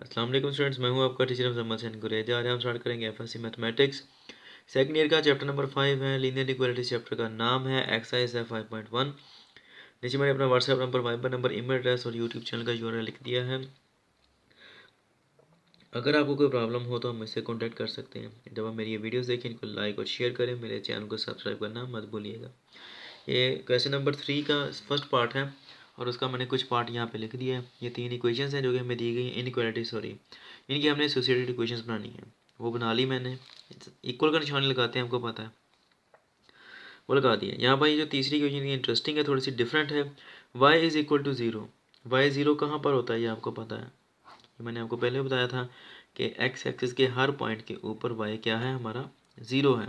अस्सलाम वालेकुम स्टूडेंट्स, मैं हूं आपका टीचर मोहम्मद हसन गुरेजा। आज हम स्टार्ट करेंगे एफएससी मैथमेटिक्स सेकंड ईयर का चैप्टर नंबर 5 है। लीनियर इक्वालिटी चैप्टर का नाम है एक्सरसाइज है 5.1। नीचे मैंने अपना WhatsApp number, Viber number, email address और यूट्यूब चैनल का यूआरएल लिख दिया है। अगर आपको कोई प्रॉब्लम हो तो हम मुझसे कॉन्टैक्ट कर सकते हैं। जब आप मेरी ये वीडियोस देखें, इनको लाइक और शेयर करें, मेरे चैनल को सब्सक्राइब करना मत भूलिएगा। ये क्वेश्चन नंबर 3 का फर्स्ट पार्ट है और उसका मैंने कुछ पार्ट यहाँ पे लिख दिया है। ये 3 इक्वेशंस हैं जो कि हमें दी गई हैं, इनइक्वालिटी सॉरी, इनकी हमने एसोसिएटेड इक्वेशंस बनानी है। वो बना ली मैंने। इक्वल का निशान लगाते हैं, हमको पता है, वो लगा दिया। यहाँ पर ये जो तीसरी इक्वेशन इंटरेस्टिंग है, थोड़ी सी डिफरेंट है। y is equal to zero. Y zero कहाँ पर होता है ये आपको पता है। ये मैंने आपको पहले बताया था कि एक्स एक्सिस के हर पॉइंट के ऊपर y क्या है, हमारा ज़ीरो है।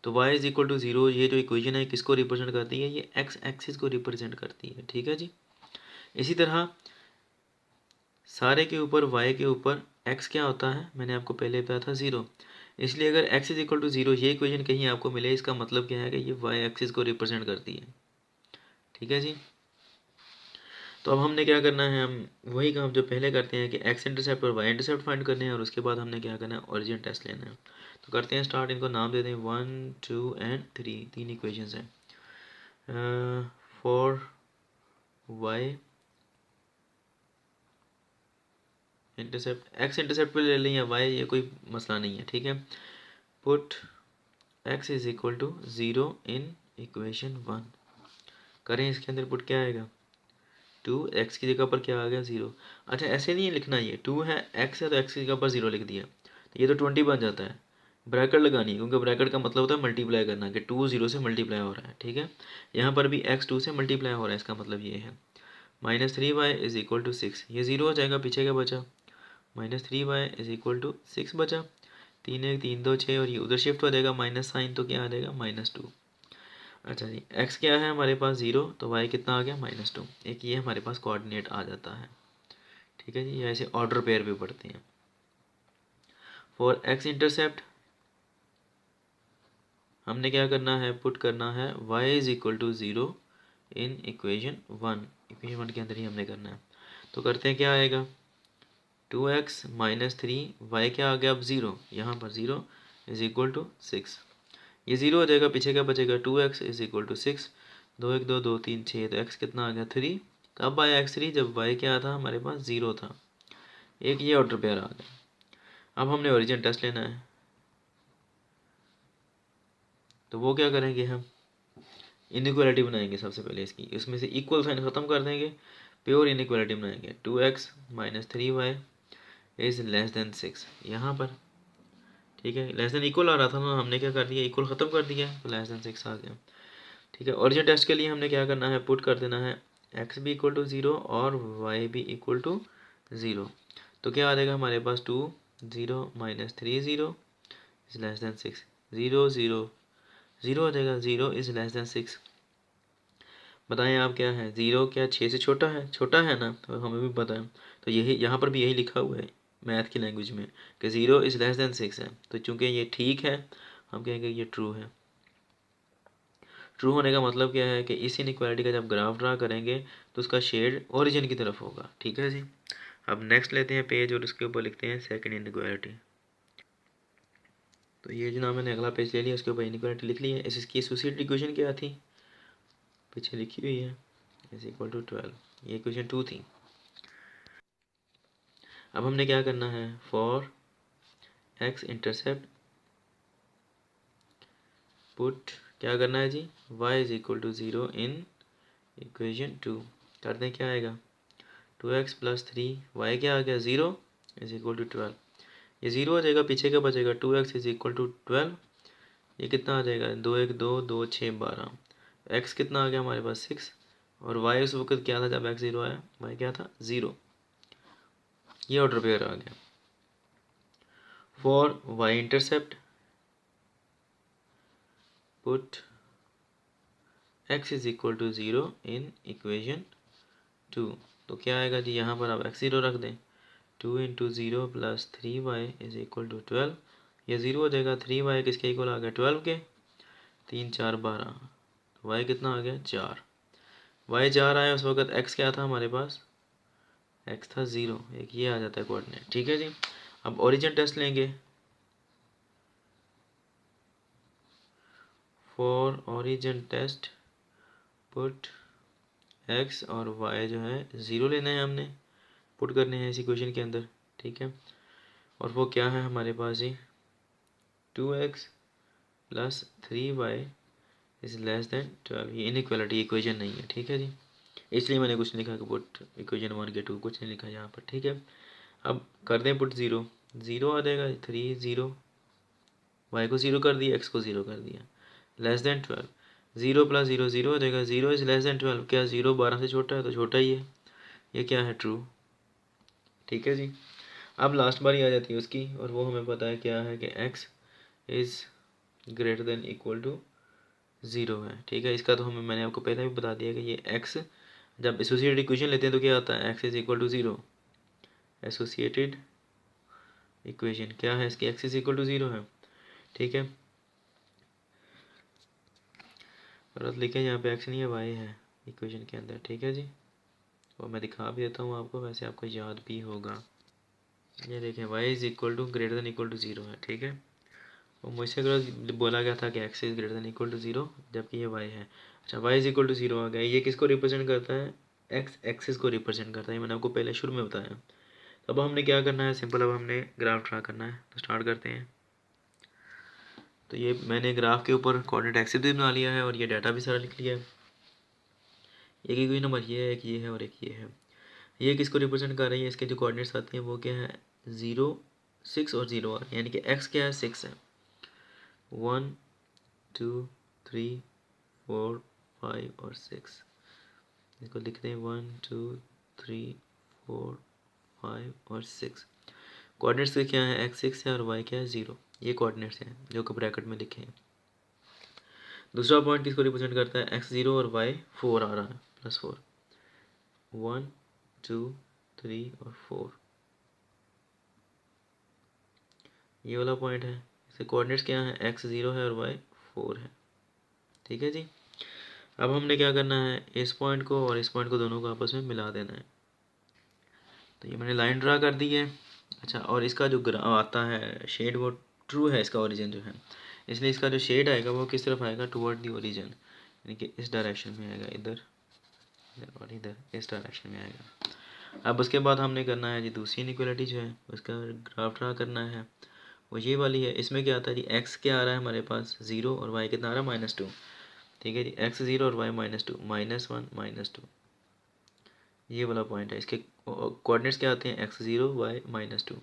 तो y is equal to zero, ये जो इक्वेशन है किसको रिप्रेजेंट करती है, ये एक्स एक्सिस को रिप्रेजेंट करती है। ठीक है जी। इसी तरह सारे के ऊपर y के ऊपर x क्या होता है, मैंने आपको पहले बताया था ज़ीरो। इसलिए अगर x is equal to zero ये इक्वेशन कहीं आपको मिले, इसका मतलब क्या है कि ये y एक्सिस को रिप्रेजेंट करती है। ठीक है जी। तो अब हमने क्या करना है, हम वही काम जो पहले करते हैं कि एक्स इंटरसेप्ट और वाई इंटरसेप्ट फाइंड करने हैं और उसके बाद हमने क्या करना है, ओरिजिन टेस्ट लेना है। तो करते हैं स्टार्ट। इनको नाम दे दें 1, 2 एंड 3। तीन इक्वेशंस हैं। For y intercept, x intercept पे ले लें या वाई, ये कोई मसला नहीं है। ठीक है। Put x is equal to zero in equation 1 करें। इसके अंदर पुट क्या आएगा, 2x की जगह पर क्या आ गया, ज़ीरो। अच्छा, ऐसे नहीं लिखना, ये 2 है, x है तो x की जगह पर ज़ीरो लिख दिया, तो ये तो 20 बन जाता है। ब्रैकेट लगानी है क्योंकि ब्रैकेट का मतलब होता है मल्टीप्लाई करना, कि 2 0 से मल्टीप्लाई हो रहा है। ठीक है। यहाँ पर भी x 2 से मल्टीप्लाई हो रहा है, इसका मतलब ये है -3y इज इक्वल टू 6। ये ज़ीरो हो जाएगा, पीछे क्या बचा, -3y इज इक्वल टू 6 बचा। 3 1 3 2 6 और ये उधर शिफ्ट हो जाएगा माइनस साइन, तो क्या आ जाएगा -2। अच्छा जी, x क्या है हमारे पास ज़ीरो, तो y कितना आ गया -2। एक ये हमारे पास कोऑर्डिनेट आ जाता है। ठीक है जी। या ऐसे ऑर्डर पेयर भी पढ़ते हैं। फॉर x इंटरसेप्ट हमने क्या करना है, पुट करना है y is equal to zero in equation 1। Equation 1 के अंदर ही हमने करना है। तो करते हैं, क्या आएगा, 2x माइनस 3, वाई क्या आ गया अब ज़ीरो, यहाँ पर ज़ीरो इज इक्वल टू 6। ये ज़ीरो हो जाएगा, पीछे क्या बचेगा, 2x इज इक्वल टू 6। 2 1 2 2 3 6, तो x कितना आ गया 3। कब आया x 3, जब y क्या था हमारे पास ज़ीरो था। एक ये ऑर्डर पेयर आ गया। अब हमने ओरिजिन टेस्ट लेना है, तो वो क्या करेंगे, हम इनइक्वालिटी बनाएंगे सबसे पहले इसकी, इसमें से इक्वल साइन ख़त्म कर देंगे, प्योर इनइक्वालिटी बनाएंगे। 2x minus 3y is less than 6 यहाँ पर। ठीक है, लेस देन इक्वल आ रहा था ना, हमने क्या कर दिया, इक्वल ख़त्म कर दिया, तो लेस देन 6 आ गया। ठीक है। ओरिजिन टेस्ट के लिए हमने क्या करना है, पुट कर देना है x भी इक्वल टू ज़ीरो और y भी इक्वल टू ज़ीरो। तो क्या आ जाएगा हमारे पास, 2 0 माइनस 3 0 इज़ लेस देन 6। 0 0 0 हो जाएगा, 0 इज़ लेस देन 6। बताएं आप क्या है, ज़ीरो क्या 6 से छोटा है, छोटा है ना, तो हमें भी पता है। तो यही यहाँ पर भी यही लिखा हुआ है मैथ की लैंग्वेज में कि 0 इज़ लेस देन 6 है। तो चूंकि ये ठीक है, हम कहेंगे ये ट्रू है। ट्रू होने का मतलब क्या है कि इस इनइक्वालिटी का जब ग्राफ ड्रा करेंगे तो उसका शेड ओरिजिन की तरफ होगा। ठीक है जी। अब नेक्स्ट लेते हैं पेज और उसके ऊपर लिखते हैं सेकंड इनइक्वालिटी। तो ये जनाब मैंने अगला पेज ले लिया, उसके ऊपर इनइक्वालिटी लिख ली है। इसकी एसोसिएटेड इक्वेशन क्या थी, पीछे लिखी हुई है, इज इक्वल टू 12। ये इक्वेशन 2 थी। अब हमने क्या करना है, फॉर एक्स इंटरसेप्ट पुट क्या करना है जी, y is equal to zero in equation 2। करते हैं, क्या आएगा, 2x प्लस 3, वाई क्या आ गया ज़ीरो इज इक्वल टू 12। ये ज़ीरो हो जाएगा, पीछे क्या बचेगा, 2x इज इक्वल टू 12। ये कितना आ जाएगा, 2 1 2 2 6 12। x कितना आ गया हमारे पास 6 और y उस वक्त क्या था जब x ज़ीरो आया, y क्या था ज़ीरो। ये ऑर्डर पेयर आ गया। For y intercept put x is equal to zero in equation 2। तो क्या आएगा जी, यहाँ पर आप x ज़ीरो रख दें, 2 into zero plus 3y is equal to 12। ये ज़ीरो हो जाएगा, 3y किसके इक्वल आ गया 12 के, 3 4 12, y कितना आ गया 4। y 4 आया, उस वक्त x क्या था हमारे पास एक्स था 0, एक ये आ जाता है कोऑर्डिनेट, ठीक है जी। अब ओरिजिन टेस्ट लेंगे। For origin test put x और वाई जो है 0 लेना है, हमने पुट करने हैं इस इक्वेशन के अंदर, ठीक है। और वो क्या है हमारे पास जी, 2x plus 3y is less than 12। ये इनइक्वालिटी इक्वेशन नहीं है, ठीक है जी, इसलिए मैंने कुछ लिखा कि पुट इक्वेशन 1 के 2, कुछ नहीं लिखा यहाँ पर, ठीक है। अब कर दें पुट 0, 0 आ जाएगा, 3 0, y को 0 कर दिया, x को 0 कर दिया, लेस देन 12। 0 प्लस 0 0 हो जाएगा, 0 इज लेस देन 12। क्या 0 12 से छोटा है? तो छोटा ही है, ये क्या है, ट्रू, ठीक है जी। अब लास्ट बारी आ जाती है उसकी, और वो हमें पता है क्या है कि x is greater than equal to 0 है, ठीक है। इसका तो हमें, मैंने आपको पहले भी बता दिया कि ये x जब एसोसिएटेड इक्वेशन लेते हैं तो क्या आता है, x is equal to 0। Associated equation क्या है इसकी, x इज इक्वल टू 0 है, ठीक है। और लिखें यहाँ पे x नहीं है, y है इक्वेशन के अंदर, ठीक है जी। और मैं दिखा भी देता हूँ आपको, वैसे आपको याद भी होगा। ये देखें y is equal to greater than equal to 0 है, ठीक है। और मुझसे अगर बोला गया था कि x is greater than equal to 0, जबकि ये y है। अच्छा, y इज इक्वल टू 0 आ गया, ये किसको रिप्रेजेंट करता है, x एक्सिस को रिप्रेजेंट करता है, मैंने आपको पहले शुरू में बताया। अब हमने क्या करना है, सिंपल, अब हमने ग्राफ ड्रा करना है, तो स्टार्ट करते हैं। तो ये मैंने ग्राफ के ऊपर कोऑर्डिनेट एक्सिस भी बना लिया है और ये डाटा भी सारा लिख लिया है। एक कोई नंबर ये है, एक ये है और एक ये है। ये किसको रिप्रेजेंट कर रही है, इसके जो कोऑर्डिनेट्स आते हैं वो क्या है, 0 6 और 0 आर, यानी कि x क्या है, 6 है। 1 2 3 4 5 और 6, इसको लिखते हैं 1 2 3 4 5 और 6। कोऑर्डिनेट्स के क्या है, x 6 है और y क्या है, 0। ये कोऑर्डिनेट्स हैं जो कि ब्रैकेट में लिखे हैं। दूसरा पॉइंट किसको रिप्रेजेंट करता है, x 0 और y 4 आ रहा है, +4, 1 2 3 और 4, ये वाला पॉइंट है। इसके कोऑर्डिनेट्स क्या है, x 0 है और y 4 है, ठीक है जी। अब हमने क्या करना है, इस पॉइंट को और इस पॉइंट को दोनों को आपस में मिला देना है। तो ये मैंने लाइन ड्रा कर दी है। अच्छा, और इसका जो आता है शेड, वो ट्रू है, इसका ओरिजिन जो है, इसलिए इसका जो शेड आएगा वो किस तरफ आएगा, टुवर्ड दी ओरिजिन, यानी कि इस डायरेक्शन में आएगा, इधर और इधर, इस डायरेक्शन में आएगा। अब उसके बाद हमने करना है जी दूसरी इनइक्वालिटी जो है उसका ग्राफ ड्रा करना है, वो ये वाली है। इसमें क्या आता है जी, एक्स क्या आ रहा है हमारे पास, 0 और वाई कितना आ रहा है, -2, ठीक है जी। x 0 और y -2, -1 -2, ये वाला पॉइंट है। इसके कोऑर्डिनेट्स क्या आते हैं, x 0 y -2।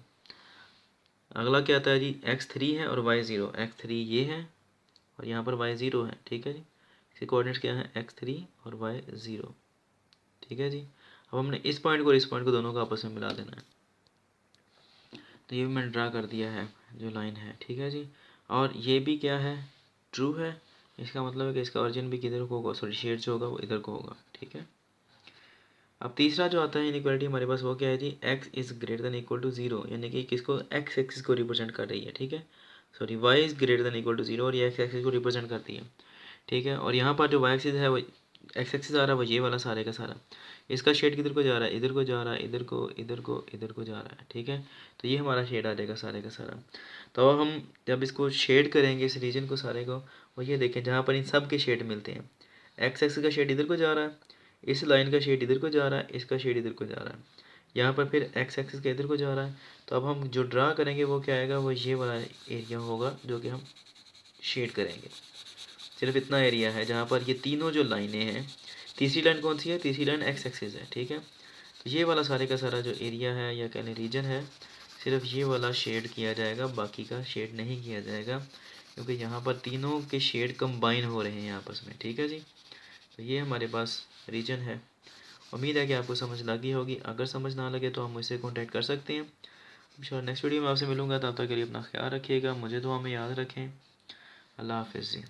अगला क्या आता है जी, x 3 है और y 0, x 3 ये है और यहाँ पर y 0 है, ठीक है जी। इसके कोऑर्डिनेट्स क्या है, x 3 और y 0, ठीक है जी। अब हमने इस पॉइंट को और इस पॉइंट को दोनों को आपस में मिला देना है। तो ये भी मैंने ड्रा कर दिया है जो लाइन है, ठीक है जी। और ये भी क्या है, ट्रू है। इसका मतलब है कि इसका ओरिजिन भी किधर को होगा, सॉरी शेड जो होगा वो इधर को होगा, ठीक है। अब तीसरा जो आता है इनइक्वालिटी हमारे पास, वो क्या है जी, x is greater than equal to 0, यानी कि किसको, x एक्सिस को रिप्रेजेंट कर रही है, ठीक है। Sorry, y is greater than equal to 0 और ये x एक्सिस को रिप्रेजेंट करती है, ठीक है। और यहाँ पर जो y एक्सिस है वो x एक्सिस आ रहा है, वो ये वाला सारे का सारा। इसका शेड किधर को जा रहा है, इधर को जा रहा है, इधर को, इधर को, इधर को जा रहा है, ठीक है। तो ये हमारा शेड आ जाएगा सारे का सारा। तो हम जब इसको शेड करेंगे इस रीजन को सारे को, वो ये देखें जहाँ पर इन सब के शेड मिलते हैं, एक्स एक्सिस का शेड इधर को जा रहा है, इस लाइन का शेड इधर को जा रहा है, इसका शेड इधर को जा रहा है, यहाँ पर फिर एक्स एक्सिस का इधर को जा रहा है। तो अब हम जो ड्रा करेंगे वो क्या आएगा, वो ये वाला एरिया होगा जो कि हम शेड करेंगे। सिर्फ इतना एरिया है जहाँ पर ये तीनों जो लाइनें हैं, तीसरी लाइन कौन सी है, तीसरी लाइन एक्स एक्सिस है, ठीक है। तो ये वाला सारे का सारा जो एरिया है या कहने रीजन है, सिर्फ ये वाला शेड किया जाएगा, बाकी का शेड नहीं किया जाएगा, क्योंकि यहाँ पर तीनों के शेड कंबाइन हो रहे हैं आपस में, ठीक है जी। तो ये हमारे पास रीजन है। उम्मीद है कि आपको समझ लगी होगी। अगर समझ ना लगे तो आप मुझसे कॉन्टैक्ट कर सकते हैं। इंशाल्लाह नेक्स्ट वीडियो में आपसे मिलूँगा, तब तक के लिए अपना ख्याल रखिएगा, मुझे दुआ में याद रखें। अल्लाह हाफ़िज़ जी।